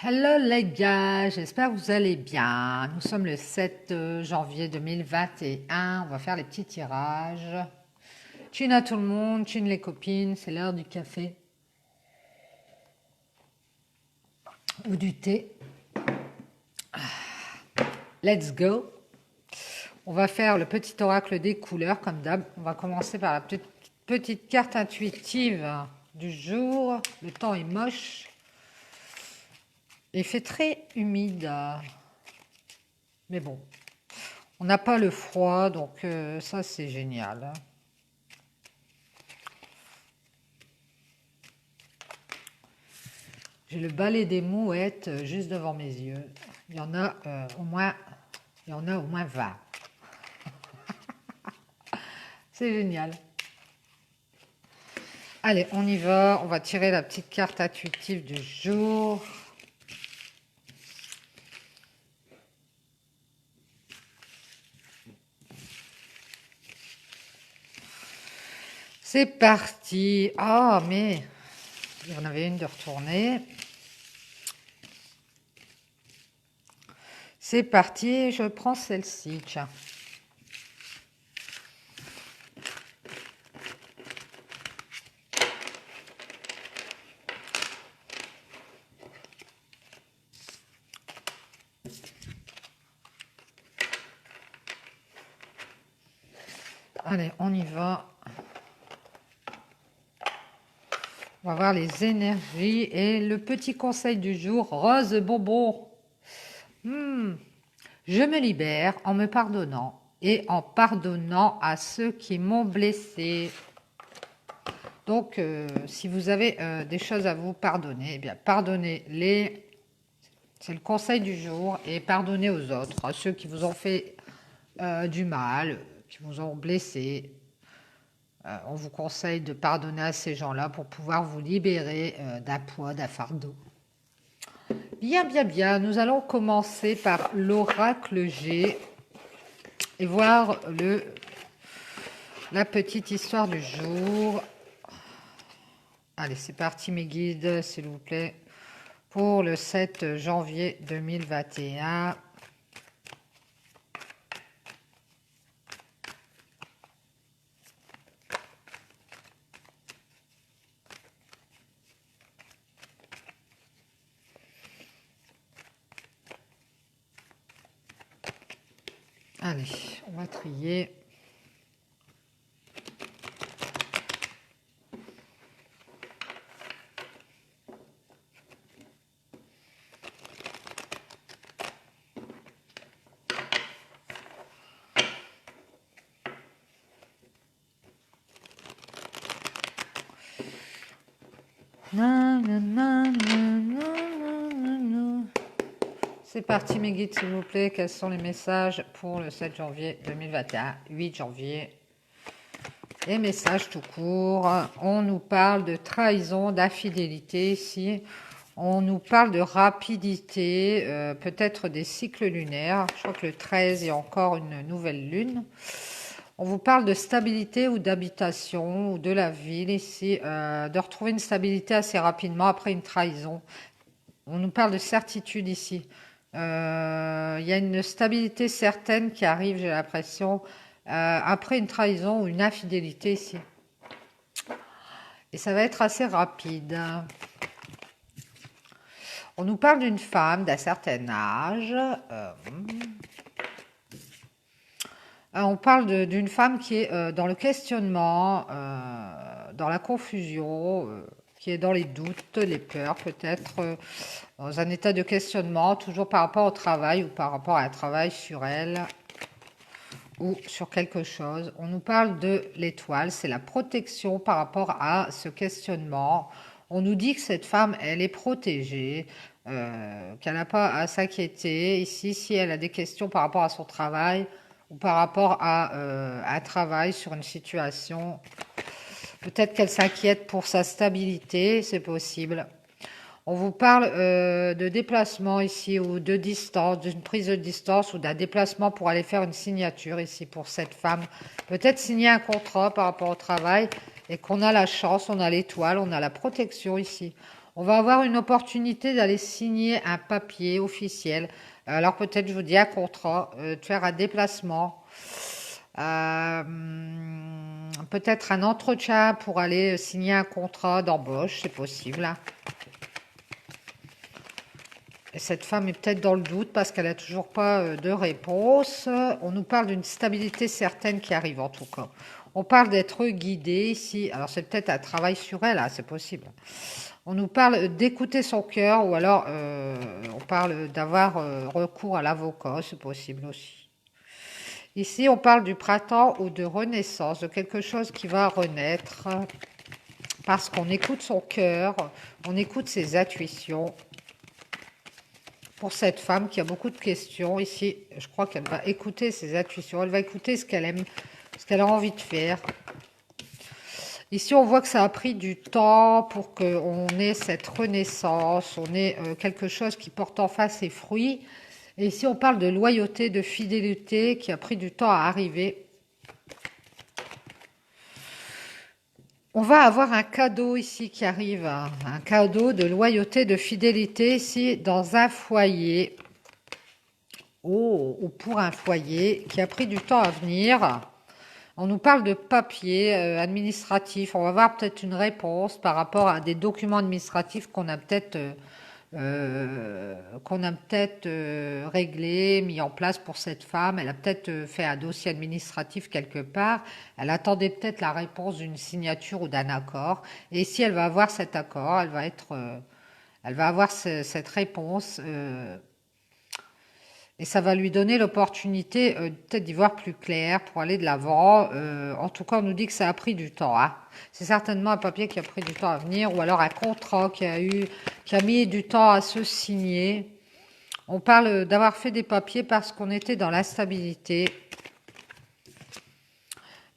Hello les gars, j'espère que vous allez bien. Nous sommes le 7 janvier 2021. On va faire les petits tirages. Tchine à tout le monde, tchine les copines, c'est l'heure du café ou du thé. Let's go. On va faire le petit oracle des couleurs comme d'hab. On va commencer par la petite carte intuitive du jour. Le temps est moche. Il fait très humide. Mais bon, on n'a pas le froid, donc ça c'est génial. J'ai le balai des mouettes juste devant mes yeux. Il y en a il y en a au moins 20. C'est génial. Allez, on y va. On va tirer la petite carte intuitive du jour. C'est parti. Ah, mais il y en avait une de retourner. C'est parti. Je prends celle-ci. Tiens. Allez, on y va. On va voir les énergies et le petit conseil du jour. Rose bonbon. Je me libère en me pardonnant et en pardonnant à ceux qui m'ont blessé. Donc, si vous avez des choses à vous pardonner, eh bien, pardonnez-les. C'est le conseil du jour. Et pardonnez aux autres, à ceux qui vous ont fait du mal, qui vous ont blessé. On vous conseille de pardonner à ces gens-là pour pouvoir vous libérer d'un poids, d'un fardeau. Bien, bien, bien. Nous allons commencer par l'oracle G et voir la petite histoire du jour. Allez, c'est parti mes guides, s'il vous plaît, pour le 7 janvier 2021. Allez, on va trier. C'est parti mes guides, s'il vous plaît. Quels sont les messages pour le 7 janvier 2021, 8 janvier? Les messages tout court. On nous parle de trahison, d'infidélité ici. On nous parle de rapidité, peut-être des cycles lunaires. Je crois que le 13, il y a encore une nouvelle lune. On vous parle de stabilité ou d'habitation ou de la ville ici, de retrouver une stabilité assez rapidement après une trahison. On nous parle de certitude ici. Il y a une stabilité certaine qui arrive, j'ai l'impression, après une trahison ou une infidélité ici. Et ça va être assez rapide. On nous parle d'une femme d'un certain âge. On parle d'une femme qui est dans le questionnement, dans la confusion, qui est dans les doutes, les peurs, peut-être dans un état de questionnement, toujours par rapport au travail ou par rapport à un travail sur elle ou sur quelque chose. On nous parle de l'étoile, c'est la protection par rapport à ce questionnement. On nous dit que cette femme, elle est protégée, qu'elle n'a pas à s'inquiéter. Ici, si elle a des questions par rapport à son travail ou par rapport à un travail sur une situation, peut-être qu'elle s'inquiète pour sa stabilité, c'est possible. On vous parle de déplacement ici ou de distance, d'une prise de distance ou d'un déplacement pour aller faire une signature ici pour cette femme. Peut-être signer un contrat par rapport au travail et qu'on a la chance, on a l'étoile, on a la protection ici. On va avoir une opportunité d'aller signer un papier officiel. Alors peut-être, je vous dis, un contrat, de faire un déplacement. Peut-être un entretien pour aller signer un contrat d'embauche, c'est possible, hein. Et cette femme est peut-être dans le doute parce qu'elle n'a toujours pas de réponse. On nous parle d'une stabilité certaine qui arrive en tout cas. On parle d'être guidé ici. Alors c'est peut-être un travail sur elle, hein, c'est possible. On nous parle d'écouter son cœur ou alors on parle d'avoir recours à l'avocat, c'est possible aussi. Ici, on parle du printemps ou de renaissance, de quelque chose qui va renaître parce qu'on écoute son cœur, on écoute ses intuitions. Pour cette femme qui a beaucoup de questions, ici, je crois qu'elle va écouter ses intuitions, elle va écouter ce qu'elle aime, ce qu'elle a envie de faire. Ici, on voit que ça a pris du temps pour qu'on ait cette renaissance, on ait quelque chose qui porte enfin ses fruits. Et ici, on parle de loyauté, de fidélité qui a pris du temps à arriver. On va avoir un cadeau ici qui arrive, hein, un cadeau de loyauté, de fidélité ici dans un foyer. Oh, ou pour un foyer qui a pris du temps à venir. On nous parle de papier administratif. On va avoir peut-être une réponse par rapport à des documents administratifs qu'on a peut-être réglé, mis en place pour cette femme. Elle a peut-être fait un dossier administratif quelque part. Elle attendait peut-être la réponse d'une signature ou d'un accord. Et si elle va avoir cet accord, elle va avoir cette réponse. Et ça va lui donner l'opportunité peut-être d'y voir plus clair pour aller de l'avant. En tout cas, on nous dit que ça a pris du temps, hein. C'est certainement un papier qui a pris du temps à venir ou alors un contrat qui a mis du temps à se signer. On parle d'avoir fait des papiers parce qu'on était dans l'instabilité.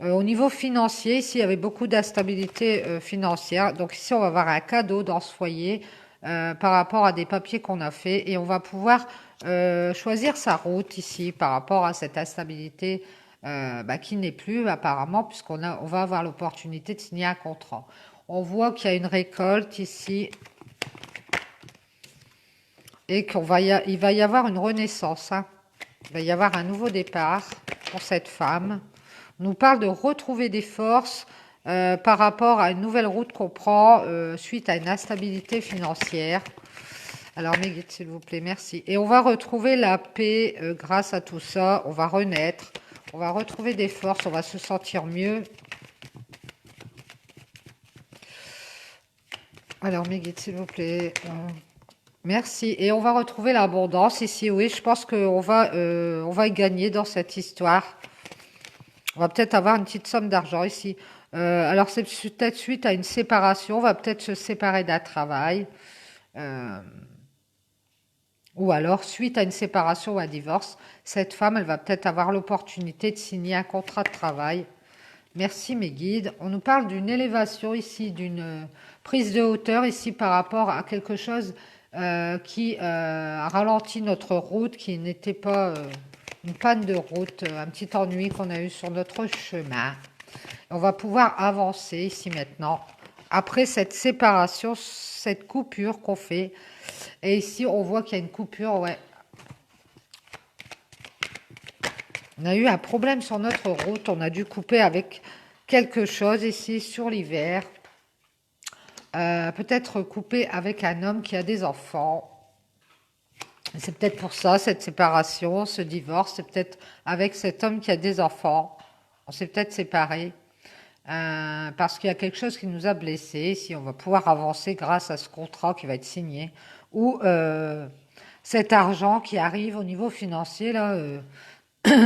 Au niveau financier, ici, il y avait beaucoup d'instabilité financière. Donc ici, on va avoir un cadeau dans ce foyer par rapport à des papiers qu'on a fait. Et on va pouvoir choisir sa route ici par rapport à cette instabilité qui n'est plus apparemment, on va avoir l'opportunité de signer un contrat. On voit qu'il y a une récolte ici et il va y avoir une renaissance, hein. Il va y avoir un nouveau départ pour cette femme. On nous parle de retrouver des forces par rapport à une nouvelle route qu'on prend suite à une instabilité financière. Alors, mes guides, s'il vous plaît, merci. Et on va retrouver la paix grâce à tout ça. On va renaître. On va retrouver des forces. On va se sentir mieux. Alors, mes guides, s'il vous plaît. Merci. Et on va retrouver l'abondance ici. Oui, je pense qu'on on va y gagner dans cette histoire. On va peut-être avoir une petite somme d'argent ici. Alors, c'est peut-être suite à une séparation. On va peut-être se séparer d'un travail. Ou alors, suite à une séparation ou un divorce, cette femme, elle va peut-être avoir l'opportunité de signer un contrat de travail. Merci mes guides. On nous parle d'une élévation ici, d'une prise de hauteur ici par rapport à quelque chose qui a ralenti notre route, qui n'était pas une panne de route, un petit ennui qu'on a eu sur notre chemin. On va pouvoir avancer ici maintenant. Après cette séparation, cette coupure qu'on fait. Et ici, on voit qu'il y a une coupure, ouais. On a eu un problème sur notre route. On a dû couper avec quelque chose ici sur l'hiver. Peut-être couper avec un homme qui a des enfants. C'est peut-être pour ça, cette séparation, ce divorce. C'est peut-être avec cet homme qui a des enfants. On s'est peut-être séparés. Parce qu'il y a quelque chose qui nous a blessés. Si on va pouvoir avancer grâce à ce contrat qui va être signé. Ou cet argent qui arrive au niveau financier, là,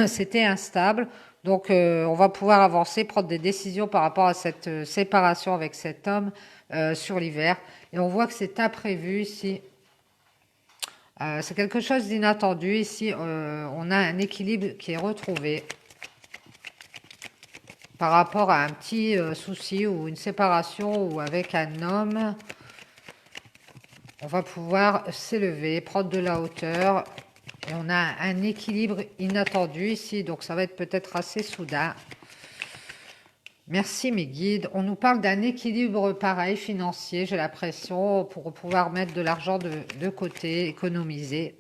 c'était instable. Donc, on va pouvoir avancer, prendre des décisions par rapport à cette séparation avec cet homme sur l'hiver. Et on voit que c'est imprévu ici. C'est quelque chose d'inattendu. Ici, on a un équilibre qui est retrouvé par rapport à un petit souci ou une séparation ou avec un homme. On va pouvoir s'élever, prendre de la hauteur. Et on a un équilibre inattendu ici. Donc, ça va être peut-être assez soudain. Merci mes guides. On nous parle d'un équilibre pareil financier, j'ai l'impression, pour pouvoir mettre de l'argent de côté, économiser.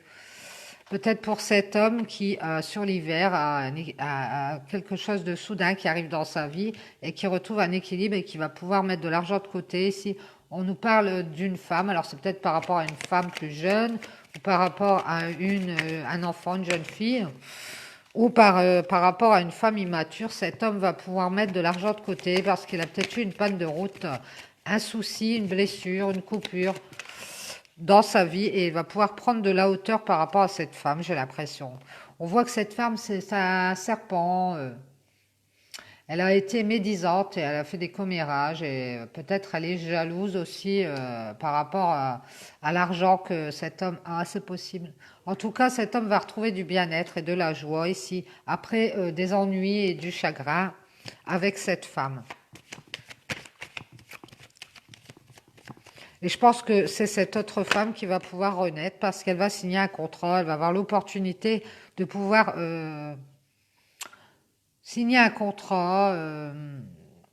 Peut-être pour cet homme qui, sur l'hiver, a quelque chose de soudain qui arrive dans sa vie et qui retrouve un équilibre et qui va pouvoir mettre de l'argent de côté. Si on nous parle d'une femme, alors c'est peut-être par rapport à une femme plus jeune ou par rapport à un enfant, une jeune fille. Ou par rapport à une femme immature, cet homme va pouvoir mettre de l'argent de côté parce qu'il a peut-être eu une panne de route, un souci, une blessure, une coupure dans sa vie et il va pouvoir prendre de la hauteur par rapport à cette femme, j'ai l'impression. On voit que cette femme, c'est un serpent. Elle a été médisante et elle a fait des commérages et peut-être elle est jalouse aussi par rapport à l'argent que cet homme a, c'est possible. En tout cas, cet homme va retrouver du bien-être et de la joie ici, après des ennuis et du chagrin avec cette femme. Et je pense que c'est cette autre femme qui va pouvoir renaître parce qu'elle va signer un contrat, elle va avoir l'opportunité de pouvoir signer un contrat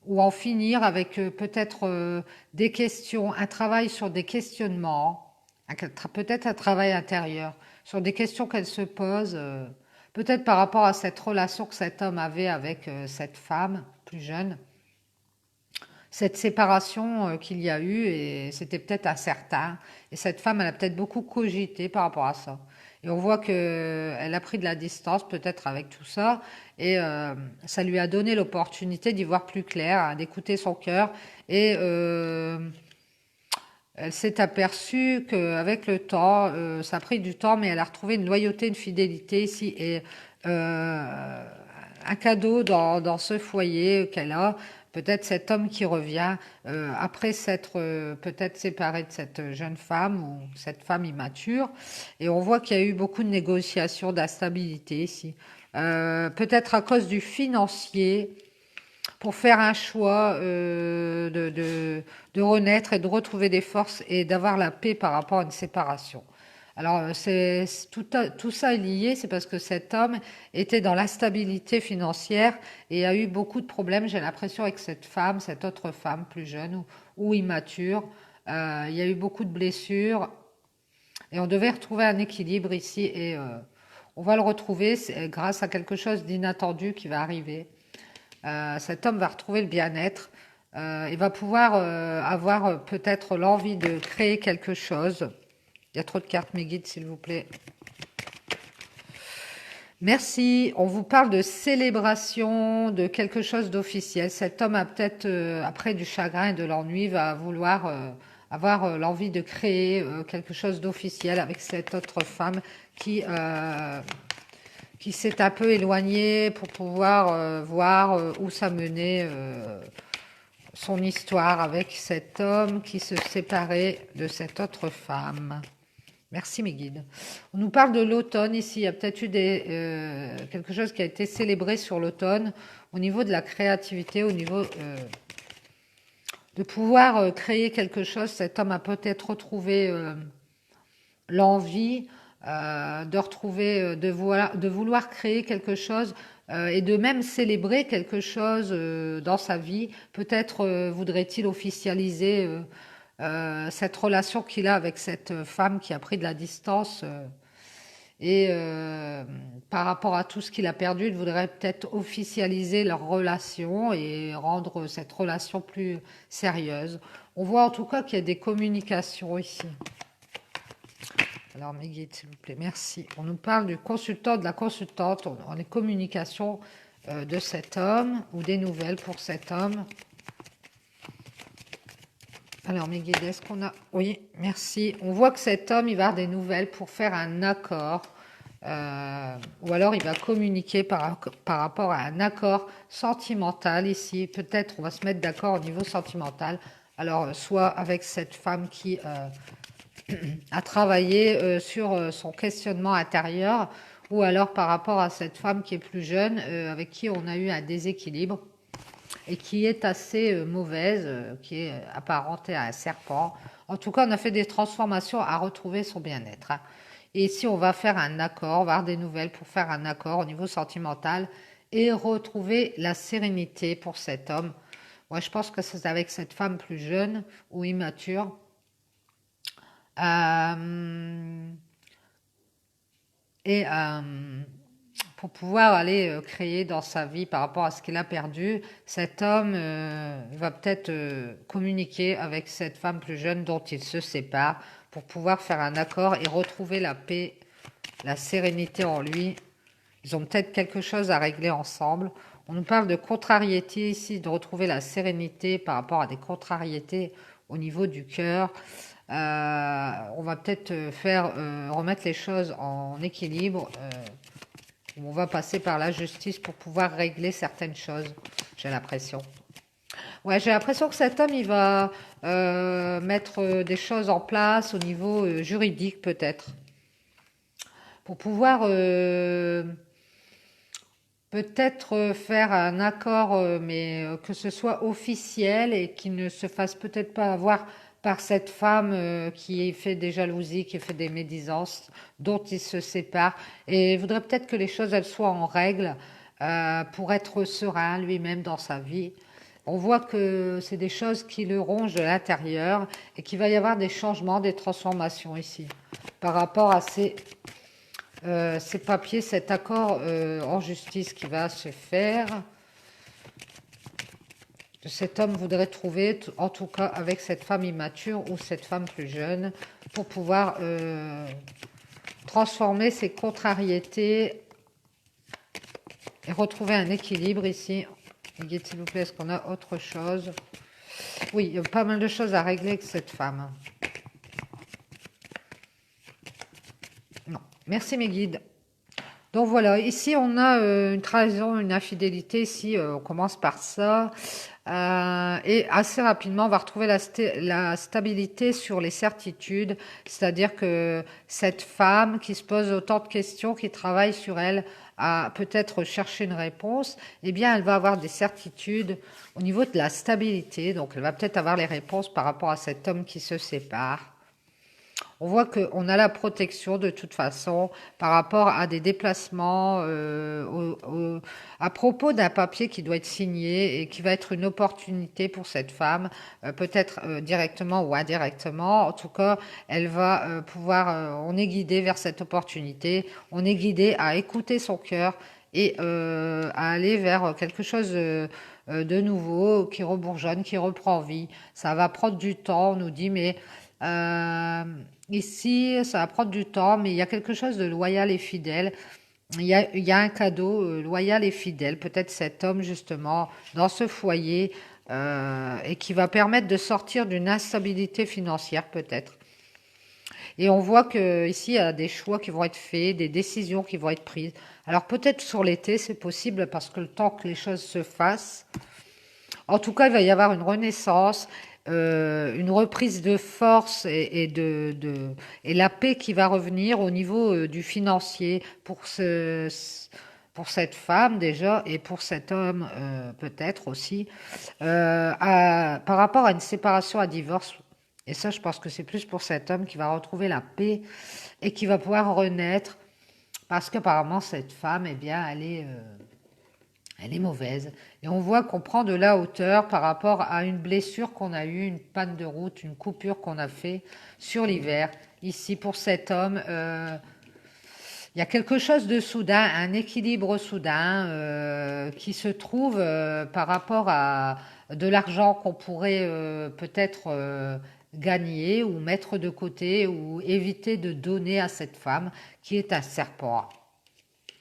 ou en finir avec peut-être des questions, un travail sur des questionnements, peut-être un travail intérieur, sur des questions qu'elle se pose, peut-être par rapport à cette relation que cet homme avait avec cette femme plus jeune, cette séparation qu'il y a eu et c'était peut-être incertain. Et cette femme, elle a peut-être beaucoup cogité par rapport à ça. Et on voit que elle a pris de la distance peut-être avec tout ça et ça lui a donné l'opportunité d'y voir plus clair, hein, d'écouter son cœur et elle s'est aperçue qu'avec le temps, ça a pris du temps, mais elle a retrouvé une loyauté, une fidélité ici et un cadeau dans ce foyer qu'elle a. Peut-être cet homme qui revient après s'être peut-être séparé de cette jeune femme ou cette femme immature. Et on voit qu'il y a eu beaucoup de négociations, d'instabilité ici. Peut-être à cause du financier pour faire un choix de renaître et de retrouver des forces et d'avoir la paix par rapport à une séparation. Alors, tout ça est lié, c'est parce que cet homme était dans l'instabilité financière et a eu beaucoup de problèmes, j'ai l'impression, avec cette femme, cette autre femme plus jeune ou immature. Il y a eu beaucoup de blessures et on devait retrouver un équilibre ici et on va le retrouver grâce à quelque chose d'inattendu qui va arriver. Cet homme va retrouver le bien-être. Il va pouvoir avoir peut-être l'envie de créer quelque chose. Il y a trop de cartes, mes guides, s'il vous plaît. Merci. On vous parle de célébration, de quelque chose d'officiel. Cet homme a peut-être, après du chagrin et de l'ennui, va vouloir avoir l'envie de créer quelque chose d'officiel avec cette autre femme qui s'est un peu éloignée pour pouvoir voir où ça menait son histoire avec cet homme qui se séparait de cette autre femme. Merci mes guides. On nous parle de l'automne ici. Il y a peut-être eu quelque chose qui a été célébré sur l'automne au niveau de la créativité, au niveau de pouvoir créer quelque chose. Cet homme a peut-être retrouvé l'envie de retrouver, de vouloir créer quelque chose et de même célébrer quelque chose dans sa vie. Peut-être voudrait-il officialiser cette relation qu'il a avec cette femme qui a pris de la distance et par rapport à tout ce qu'il a perdu, il voudrait peut-être officialiser leur relation et rendre cette relation plus sérieuse. On voit en tout cas qu'il y a des communications ici. Alors mes guides, s'il vous plaît, merci. On nous parle du consultant, de la consultante, on est communication de cet homme ou des nouvelles pour cet homme. Alors, mes guides, est-ce qu'on a... Oui, merci. On voit que cet homme, il va avoir des nouvelles pour faire un accord. Ou alors, il va communiquer par rapport à un accord sentimental ici. Peut-être on va se mettre d'accord au niveau sentimental. Alors, soit avec cette femme qui a travaillé sur son questionnement intérieur, ou alors par rapport à cette femme qui est plus jeune, avec qui on a eu un déséquilibre et qui est assez mauvaise, qui est apparentée à un serpent. En tout cas, on a fait des transformations à retrouver son bien-être. Hein. Et ici, on va faire un accord, on va avoir des nouvelles pour faire un accord au niveau sentimental et retrouver la sérénité pour cet homme Ouais, je pense que c'est avec cette femme plus jeune ou immature. Euh, et pour pouvoir aller créer dans sa vie par rapport à ce qu'il a perdu, cet homme va peut-être communiquer avec cette femme plus jeune dont il se sépare pour pouvoir faire un accord et retrouver la paix, la sérénité en lui. Ils ont peut-être quelque chose à régler ensemble. On nous parle de contrariété ici, de retrouver la sérénité par rapport à des contrariétés au niveau du cœur. On va peut-être remettre les choses en équilibre. On va passer par la justice pour pouvoir régler certaines choses, j'ai l'impression. Ouais, j'ai l'impression que cet homme, il va mettre des choses en place au niveau juridique, peut-être, pour pouvoir peut-être faire un accord, mais que ce soit officiel et qu'il ne se fasse peut-être pas avoir par cette femme qui fait des jalousies, qui fait des médisances, dont il se sépare. Et il voudrait peut-être que les choses elles soient en règle pour être serein lui-même dans sa vie. On voit que c'est des choses qui le rongent de l'intérieur et qu'il va y avoir des changements, des transformations ici par rapport à ces papiers, cet accord en justice qui va se faire. Cet homme voudrait trouver, en tout cas avec cette femme immature ou cette femme plus jeune, pour pouvoir transformer ses contrariétés et retrouver un équilibre ici. Guide, s'il vous plaît, est-ce qu'on a autre chose? Oui, il y a pas mal de choses à régler avec cette femme. Non. Merci mes guides. Donc voilà, ici on a une trahison, une infidélité, ici on commence par ça. Et assez rapidement on va retrouver la stabilité sur les certitudes, c'est-à-dire que cette femme qui se pose autant de questions, qui travaille sur elle, à peut-être chercher une réponse, eh bien elle va avoir des certitudes au niveau de la stabilité, donc elle va peut-être avoir les réponses par rapport à cet homme qui se sépare. On voit qu'on a la protection de toute façon par rapport à des déplacements, à propos d'un papier qui doit être signé et qui va être une opportunité pour cette femme, peut-être directement ou indirectement. En tout cas, elle va pouvoir, on est guidé vers cette opportunité, on est guidé à écouter son cœur et à aller vers quelque chose de nouveau qui rebourgeonne, qui reprend vie. Ça va prendre du temps, on nous dit, mais euh, ici, ça va prendre du temps, mais il y a quelque chose de loyal et fidèle. Il y a un cadeau loyal et fidèle, peut-être cet homme justement dans ce foyer et qui va permettre de sortir d'une instabilité financière peut-être. Et on voit que ici il y a des choix qui vont être faits, des décisions qui vont être prises. Alors peut-être sur l'été c'est possible parce que le temps que les choses se fassent, en tout cas, il va y avoir une renaissance, une reprise de force et la paix qui va revenir au niveau du financier pour cette femme déjà et pour cet homme peut-être aussi, par rapport à une séparation, à divorce. Et ça, je pense que c'est plus pour cet homme qui va retrouver la paix et qui va pouvoir renaître parce qu'apparemment cette femme, eh bien, elle est mauvaise. Et on voit qu'on prend de la hauteur par rapport à une blessure qu'on a eue, une panne de route, une coupure qu'on a fait sur l'hiver. Ici, pour cet homme, il y a quelque chose de soudain, un équilibre soudain qui se trouve par rapport à de l'argent qu'on pourrait peut-être gagner ou mettre de côté ou éviter de donner à cette femme qui est un serpent.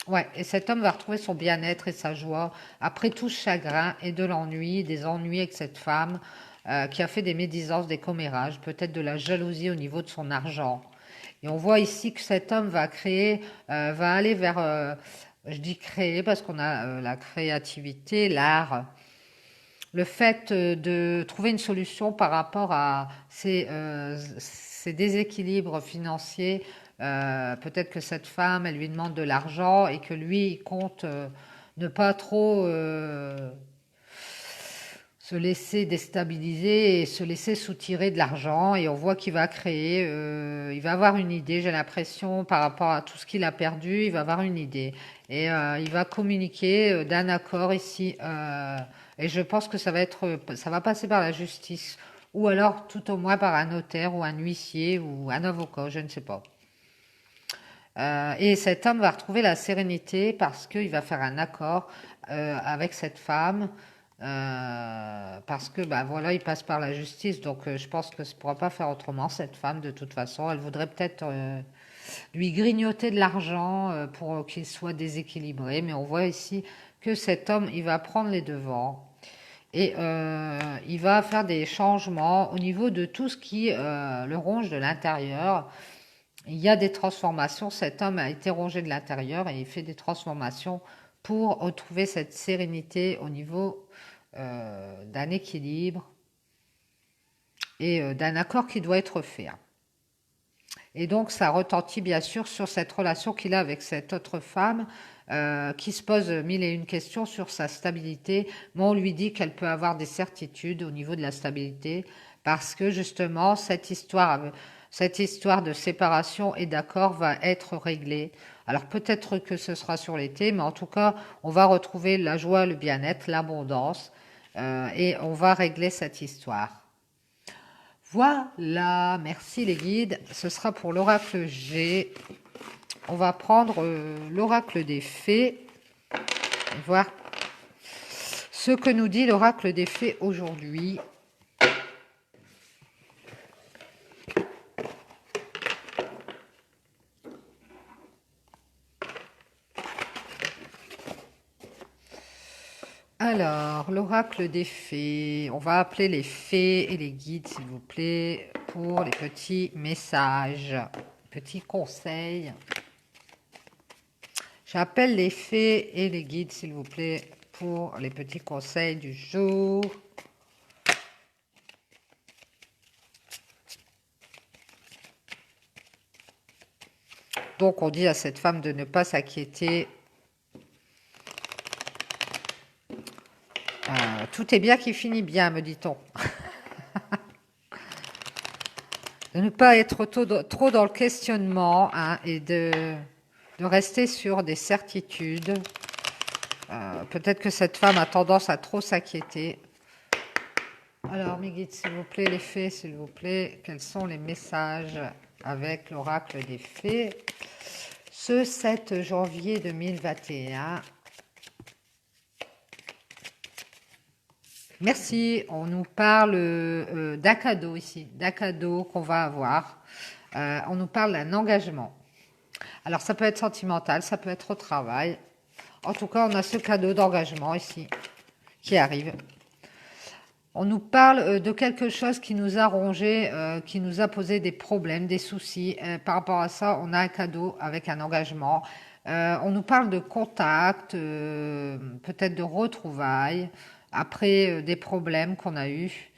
Ouais, et cet homme va retrouver son bien-être et sa joie après tout ce chagrin et de l'ennui, des ennuis avec cette femme qui a fait des médisances, des commérages, peut-être de la jalousie au niveau de son argent. Et on voit ici que cet homme va créer, va aller vers, je dis créer parce qu'on a la créativité, l'art, le fait de trouver une solution par rapport à ces déséquilibres financiers. Peut-être que cette femme, elle lui demande de l'argent et que lui, il compte ne pas trop se laisser déstabiliser et se laisser soutirer de l'argent. Et on voit qu'il va créer, il va avoir une idée, j'ai l'impression, par rapport à tout ce qu'il a perdu, il va avoir une idée. Et il va communiquer d'un accord ici Et je pense que ça va passer par la justice, ou alors tout au moins par un notaire ou un huissier ou un avocat, je ne sais pas. Et cet homme va retrouver la sérénité parce qu'il va faire un accord avec cette femme, parce que bah voilà, il passe par la justice, donc je pense que ça ne pourra pas faire autrement. Cette femme, de toute façon, elle voudrait peut-être lui grignoter de l'argent pour qu'il soit déséquilibré, mais on voit ici que cet homme, il va prendre les devants. Et il va faire des changements au niveau de tout ce qui le ronge de l'intérieur. Il y a des transformations. Cet homme a été rongé de l'intérieur et il fait des transformations pour retrouver cette sérénité au niveau d'un équilibre et d'un accord qui doit être fait. Et donc, ça retentit bien sûr sur cette relation qu'il a avec cette autre femme qui se pose mille et une questions sur sa stabilité. Mais on lui dit qu'elle peut avoir des certitudes au niveau de la stabilité parce que justement, cette histoire de séparation et d'accord va être réglée. Alors peut-être que ce sera sur l'été, mais en tout cas, on va retrouver la joie, le bien-être, l'abondance et on va régler cette histoire. Voilà, merci les guides. Ce sera pour l'oracle G. On va prendre l'oracle des fées et voir ce que nous dit l'oracle des fées aujourd'hui. Alors, l'oracle des fées. On va appeler les fées et les guides, s'il vous plaît, pour les petits messages, petits conseils. J'appelle les fées et les guides, s'il vous plaît, pour les petits conseils du jour. Donc, on dit à cette femme de ne pas s'inquiéter. Tout est bien qui finit bien, me dit-on. De ne pas être trop dans le questionnement hein, et de rester sur des certitudes. Peut-être que cette femme a tendance à trop s'inquiéter. Alors, mes guides, s'il vous plaît, les fées, s'il vous plaît, quels sont les messages avec l'oracle des fées ce 7 janvier 2021? Merci, on nous parle d'un cadeau ici, d'un cadeau qu'on va avoir. On nous parle d'un engagement. Alors ça peut être sentimental, ça peut être au travail. En tout cas, on a ce cadeau d'engagement ici qui arrive. On nous parle de quelque chose qui nous a rongé, qui nous a posé des problèmes, des soucis. Par rapport à ça, on a un cadeau avec un engagement. On nous parle de contact, peut-être de retrouvailles, après des problèmes qu'on a eus.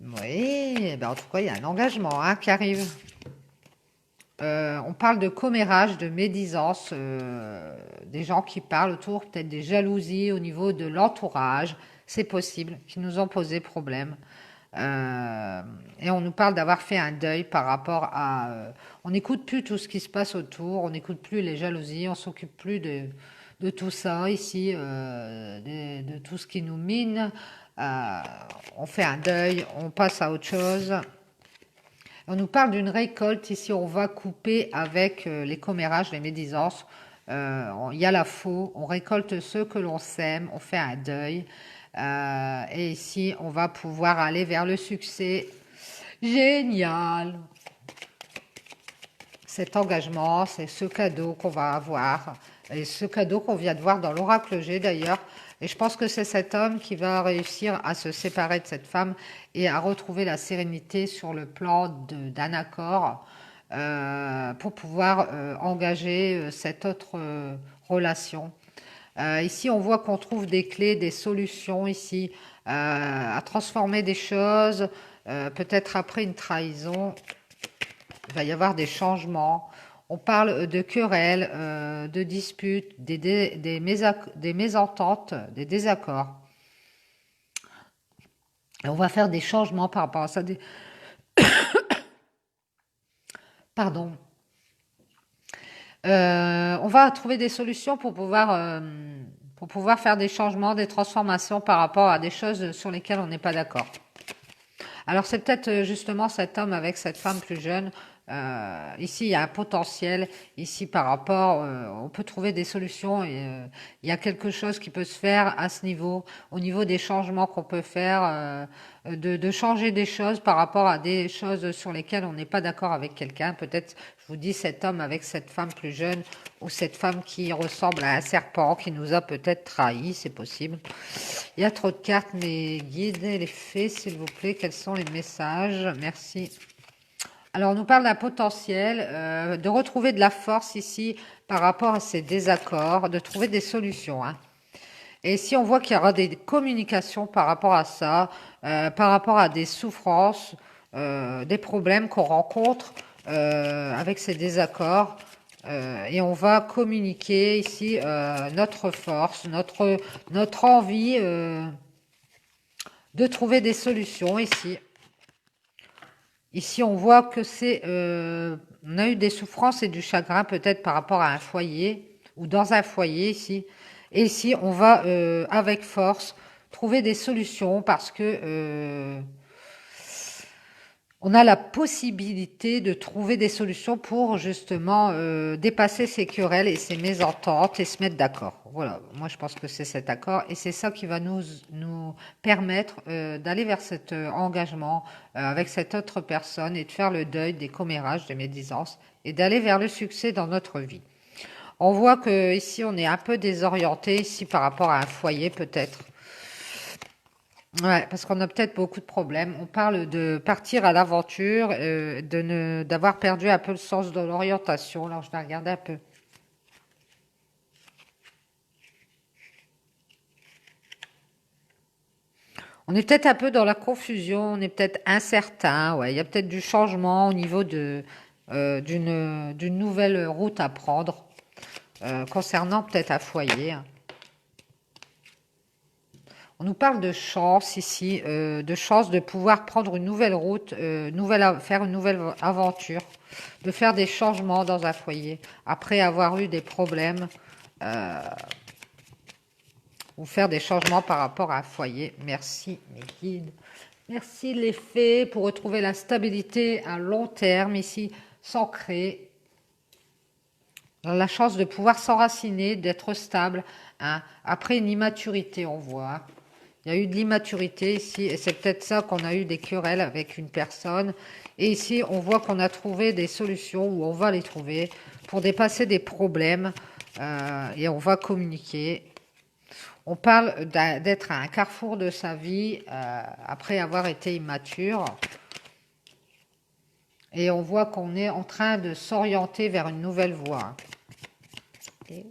Oui, ben en tout cas, il y a un engagement hein, qui arrive. On parle de commérage, de médisance, des gens qui parlent autour, peut-être des jalousies au niveau de l'entourage, c'est possible, qui nous ont posé problème. Et on nous parle d'avoir fait un deuil par rapport à... on n'écoute plus tout ce qui se passe autour, on n'écoute plus les jalousies, on s'occupe plus de tout ça ici, de tout ce qui nous mine. On fait un deuil, on passe à autre chose. On nous parle d'une récolte. Ici, on va couper avec les commérages, les médisances. Il y a la faux. On récolte ce que l'on sème. On fait un deuil. Et ici, on va pouvoir aller vers le succès. Génial! Cet engagement, c'est ce cadeau qu'on va avoir. Et ce cadeau qu'on vient de voir dans l'oracle G d'ailleurs. Et je pense que c'est cet homme qui va réussir à se séparer de cette femme et à retrouver la sérénité sur le plan d'un accord pour pouvoir engager cette autre relation. Ici, on voit qu'on trouve des clés, des solutions ici à transformer des choses, peut-être après une trahison. Il va y avoir des changements. On parle de querelles, de disputes, des mésententes, des désaccords. Et on va faire des changements par rapport à ça. Pardon. On va trouver des solutions pour pouvoir pour pouvoir faire des changements, des transformations par rapport à des choses sur lesquelles on n'est pas d'accord. Alors c'est peut-être justement cet homme avec cette femme plus jeune. Ici, il y a un potentiel. Ici, par rapport, on peut trouver des solutions et il y a quelque chose qui peut se faire à ce niveau, au niveau des changements qu'on peut faire, de changer des choses par rapport à des choses sur lesquelles on n'est pas d'accord avec quelqu'un. Peut-être, je vous dis, cet homme avec cette femme plus jeune ou cette femme qui ressemble à un serpent qui nous a peut-être trahis, c'est possible. Il y a trop de cartes, mais guidez les faits, s'il vous plaît. Quels sont les messages? Merci. Alors, on nous parle d'un potentiel, de retrouver de la force ici par rapport à ces désaccords, de trouver des solutions. Hein. Et si on voit qu'il y aura des communications par rapport à ça, par rapport à des souffrances, des problèmes qu'on rencontre avec ces désaccords, et on va communiquer ici notre force, notre envie de trouver des solutions ici. Ici, on voit que on a eu des souffrances et du chagrin peut-être par rapport à un foyer ou dans un foyer ici. Et ici, on va avec force trouver des solutions parce que on a la possibilité de trouver des solutions pour justement dépasser ces querelles et ces mésententes et se mettre d'accord. Voilà, moi je pense que c'est cet accord et c'est ça qui va nous permettre d'aller vers cet engagement avec cette autre personne et de faire le deuil des commérages, des médisances et d'aller vers le succès dans notre vie. On voit que ici on est un peu désorienté ici par rapport à un foyer peut-être. Ouais, parce qu'on a peut-être beaucoup de problèmes. On parle de partir à l'aventure, d'avoir perdu un peu le sens de l'orientation. Alors, je vais regarder un peu. On est peut-être un peu dans la confusion, on est peut-être incertain. Ouais, il y a peut-être du changement au niveau d'une nouvelle route à prendre concernant peut-être un foyer. Hein. On nous parle de chance ici, de chance de pouvoir prendre une nouvelle route, faire une nouvelle aventure, de faire des changements dans un foyer après avoir eu des problèmes ou faire des changements par rapport à un foyer. Merci mes guides. Merci les fées pour retrouver la stabilité à long terme ici, s'ancrer. La chance de pouvoir s'enraciner, d'être stable. Hein. Après une immaturité, on voit. Il y a eu de l'immaturité ici, et c'est peut-être ça qu'on a eu des querelles avec une personne. Et ici, on voit qu'on a trouvé des solutions, ou on va les trouver, pour dépasser des problèmes, et on va communiquer. On parle d'être à un carrefour de sa vie, après avoir été immature. Et on voit qu'on est en train de s'orienter vers une nouvelle voie. Et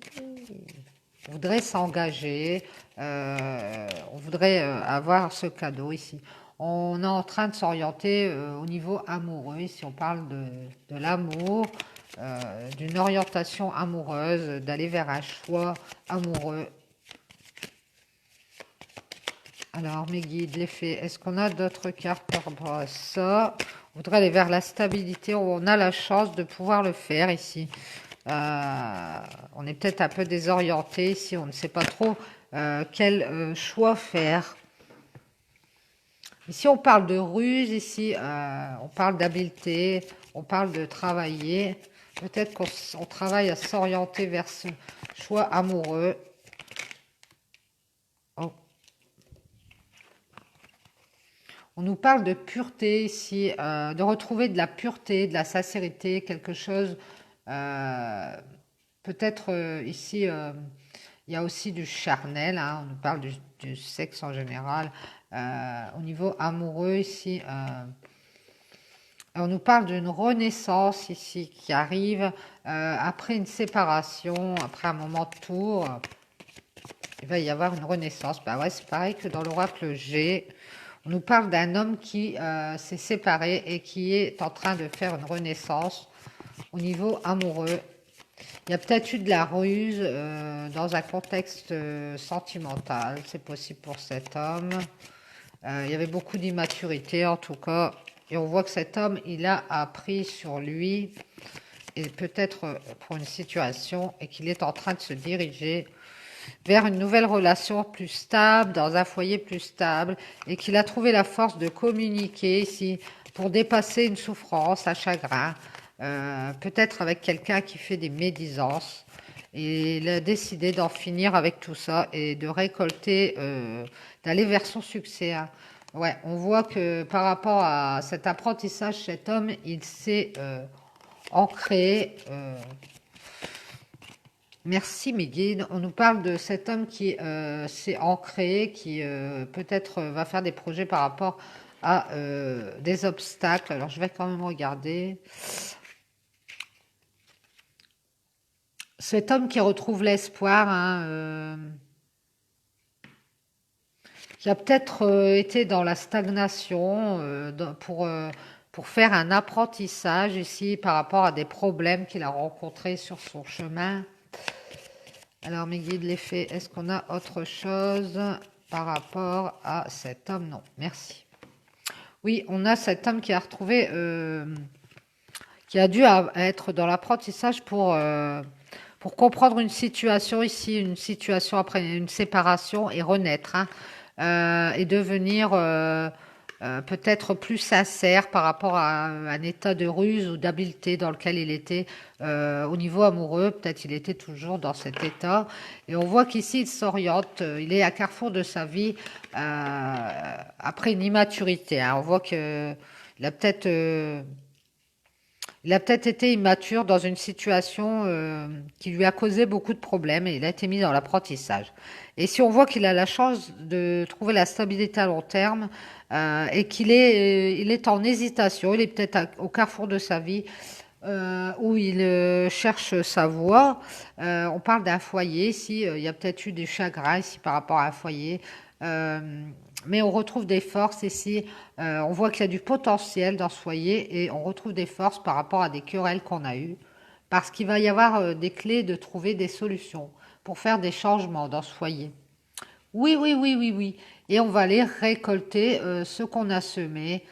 on voudrait s'engager, on voudrait avoir ce cadeau ici. On est en train de s'orienter au niveau amoureux. Ici, on parle de l'amour, d'une orientation amoureuse, d'aller vers un choix amoureux. Alors, mes guides, les fées, est-ce qu'on a d'autres cartes par rapport à ça? On voudrait aller vers la stabilité. On a la chance de pouvoir le faire ici. On est peut-être un peu désorienté ici. On ne sait pas trop quel choix faire. Ici, on parle de ruse. Ici, on parle d'habileté. On parle de travailler. Peut-être qu'on travaille à s'orienter vers ce choix amoureux. Oh. On nous parle de pureté ici, de retrouver de la pureté, de la sincérité, quelque chose. Peut-être ici, il y a aussi du charnel. Hein, on nous parle du sexe en général. Au niveau amoureux ici, on nous parle d'une renaissance ici qui arrive après une séparation, après un moment de tour. Il va y avoir une renaissance. Bah ouais, c'est pareil que dans l'oracle G. On nous parle d'un homme qui s'est séparé et qui est en train de faire une renaissance au niveau amoureux. Il y a peut-être eu de la ruse dans un contexte sentimental. C'est possible pour cet homme. Il y avait beaucoup d'immaturité en tout cas. Et on voit que cet homme, il a appris sur lui et peut-être pour une situation et qu'il est en train de se diriger vers une nouvelle relation plus stable, dans un foyer plus stable, et qu'il a trouvé la force de communiquer ici pour dépasser une souffrance, un chagrin, peut-être avec quelqu'un qui fait des médisances. Et il a décidé d'en finir avec tout ça et de récolter, d'aller vers son succès, hein. Ouais, on voit que par rapport à cet apprentissage, cet homme, il s'est ancré. Merci mes guides. On nous parle de cet homme qui s'est ancré, qui peut-être va faire des projets par rapport à des obstacles. Alors je vais quand même regarder. Cet homme qui retrouve l'espoir, hein, qui a peut-être été dans la stagnation pour faire un apprentissage ici par rapport à des problèmes qu'il a rencontrés sur son chemin. Alors, mes guides, les fées, est-ce qu'on a autre chose par rapport à cet homme? Non, merci. Oui, on a cet homme qui a retrouvé, qui a dû être dans l'apprentissage pour comprendre une situation ici, une situation après une séparation et renaître, hein, et devenir peut-être plus sincère par rapport à un état de ruse ou d'habileté dans lequel il était au niveau amoureux. Peut-être il était toujours dans cet état. Et on voit qu'ici, il s'oriente, il est à carrefour de sa vie après une immaturité, hein. On voit que il a peut-être été immature dans une situation qui lui a causé beaucoup de problèmes et il a été mis dans l'apprentissage. Et si on voit qu'il a la chance de trouver la stabilité à long terme et il est en hésitation, il est peut-être au carrefour de sa vie où il cherche sa voie. On parle d'un foyer ici, il y a peut-être eu des chagrins ici par rapport à un foyer. Mais on retrouve des forces ici. On voit qu'il y a du potentiel dans ce foyer et on retrouve des forces par rapport à des querelles qu'on a eues. Parce qu'il va y avoir des clés de trouver des solutions pour faire des changements dans ce foyer. Oui, oui, oui, oui, oui. Et on va aller récolter ce qu'on a semé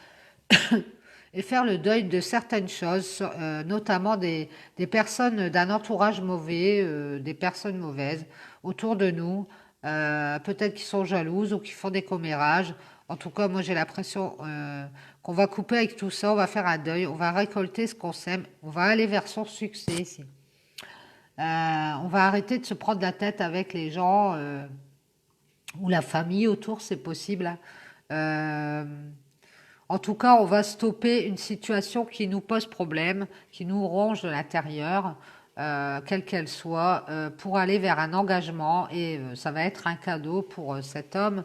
et faire le deuil de certaines choses, notamment des personnes d'un entourage mauvais, des personnes mauvaises autour de nous, peut-être qui sont jalouses ou qui font des commérages. En tout cas, moi j'ai l'impression qu'on va couper avec tout ça, on va faire un deuil, on va récolter ce qu'on sème, on va aller vers son succès ici. On va arrêter de se prendre la tête avec les gens ou la famille autour, c'est possible, hein. Euh, En tout cas, on va stopper une situation qui nous pose problème, qui nous ronge de l'intérieur, quelle qu'elle soit, pour aller vers un engagement. Et ça va être un cadeau pour cet homme,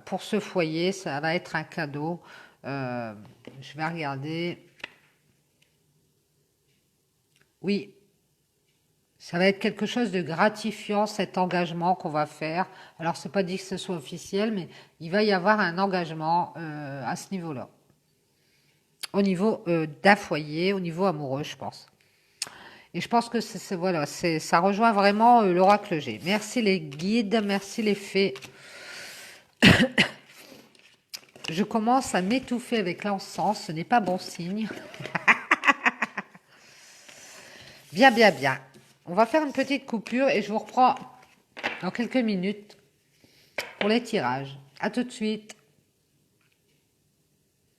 pour ce foyer, ça va être un cadeau. Euh, je vais regarder. Oui, ça va être quelque chose de gratifiant, cet engagement qu'on va faire. Alors, c'est pas dit que ce soit officiel, mais il va y avoir un engagement à ce niveau-là. Au niveau d'un foyer, au niveau amoureux, je pense. Et je pense que voilà, ça rejoint vraiment l'oracle G. Merci les guides, merci les fées. Je commence à m'étouffer avec l'encens, ce n'est pas bon signe. Bien, bien, bien. On va faire une petite coupure et je vous reprends dans quelques minutes pour les tirages. À tout de suite.